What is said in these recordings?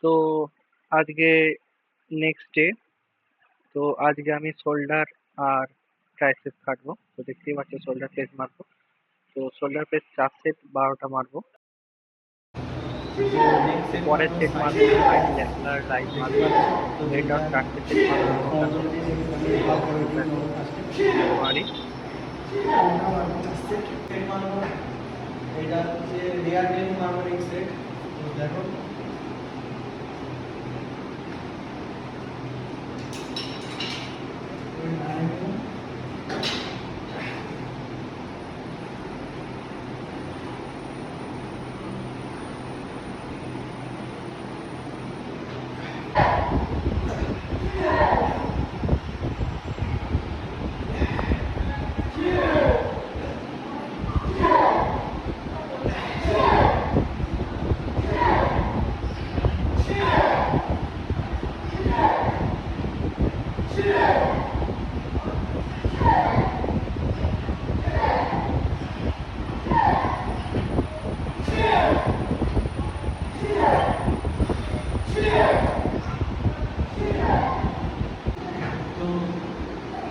তো আজকে next day. তো আজকে আমি শোল্ডার আর ট্রাইসেপ খাটবো। তো দেখতেই পাচ্ছ শোল্ডার প্রেস মারবো। তো শোল্ডার প্রেস 4 সেট 12টা মারবো। পরের সেট মারবো লাইট ল্যাফলার রাইজ মারবো। তো এটাও 4টে সেট মারবো টোটাল। তো ব্যাস মারি। এটা হচ্ছে রিয়ার ডেল মার্মরিং সেট। তো দেখো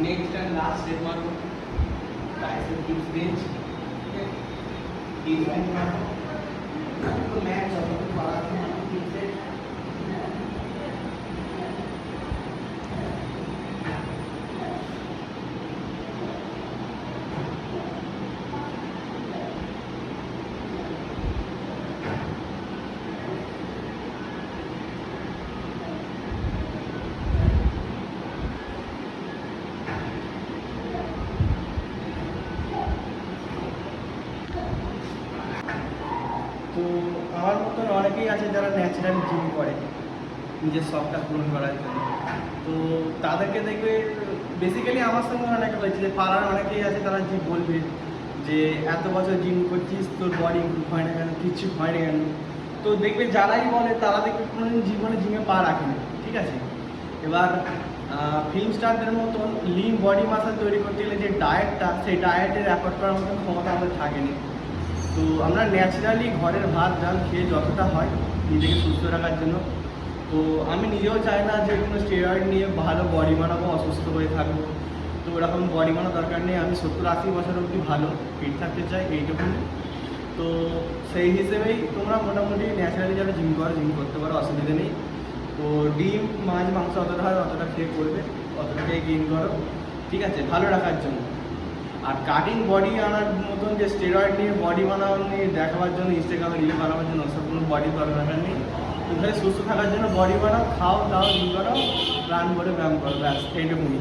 नेक्स्ट एंड लास्ट सेट मारो ट्राइसेप डिप्स बेंच। ठीक है, डिप्स बेंच मारो तो मैच अब तो बड़ा डिप्स सेट। তো আমার মতন অনেকেই আছে যারা ন্যাচারাল জিম করে নিজের শখটা পূরণ করার জন্য। তো তাদেরকে দেখবে বেসিক্যালি আমার সঙ্গে অনেকে হয়েছে যে পাড়ার অনেকেই আছে তারা যে বলবে যে এত বছর জিম করছিস তোর বডি ইমপ্রুভ হয় না কেন, কিচ্ছু হয় না কেন। তো দেখবে যারাই বলে তারা দেখবে কোনোদিন জীবনে জিমে পা রাখেনি। ঠিক আছে, এবার ফিল্ম স্টারদের মতন লিন বডি মাসেল তৈরি করতে গেলে যে ডায়েটটা, সেই ডায়েটের অ্যাফোর্ড করার মতন ক্ষমতা আমাদের থাকেনি। তো আমরা ন্যাচারালি ঘরের ভাত ডাল খেয়ে যতটা হয় নিজেকে সুস্থ রাখার জন্য। তো আমি নিজেও চাই না যে কোনো স্টেরয়েড নিয়ে ভালো বডি বানাবো, অসুস্থ হয়ে থাকবো। তো ওরকম বডি বানানোর দরকার নেই। আমি 70-80 বছর অবধি ভালো ফিট থাকতে চাই, এইটুকুনি। তো সেই হিসেবেই তোমরা মোটামুটি ন্যাচারালি যারা জিম করো জিম করতে পারো, অসুবিধা নেই। তো ডিম মাছ মাংস অতটা হয় অতটা খেয়ে করবে, অতটা খেয়ে গেইন করো। ঠিক আছে, ভালো রাখার জন্য। আর কাটিং বডি আনার মতন যে স্টেরয়েড নিয়ে বডি বানানো নিয়ে দেখাবার জন্য ইনস্টাগ্রামে রিল বানাবার জন্য ওসব কোনো বডি দরকার নেই। তুমি সুস্থ থাকার জন্য বডি বানাও, খাও দাও, জিম করো, রান করে ব্যায়াম করো, ব্যাস এইটুকুনি।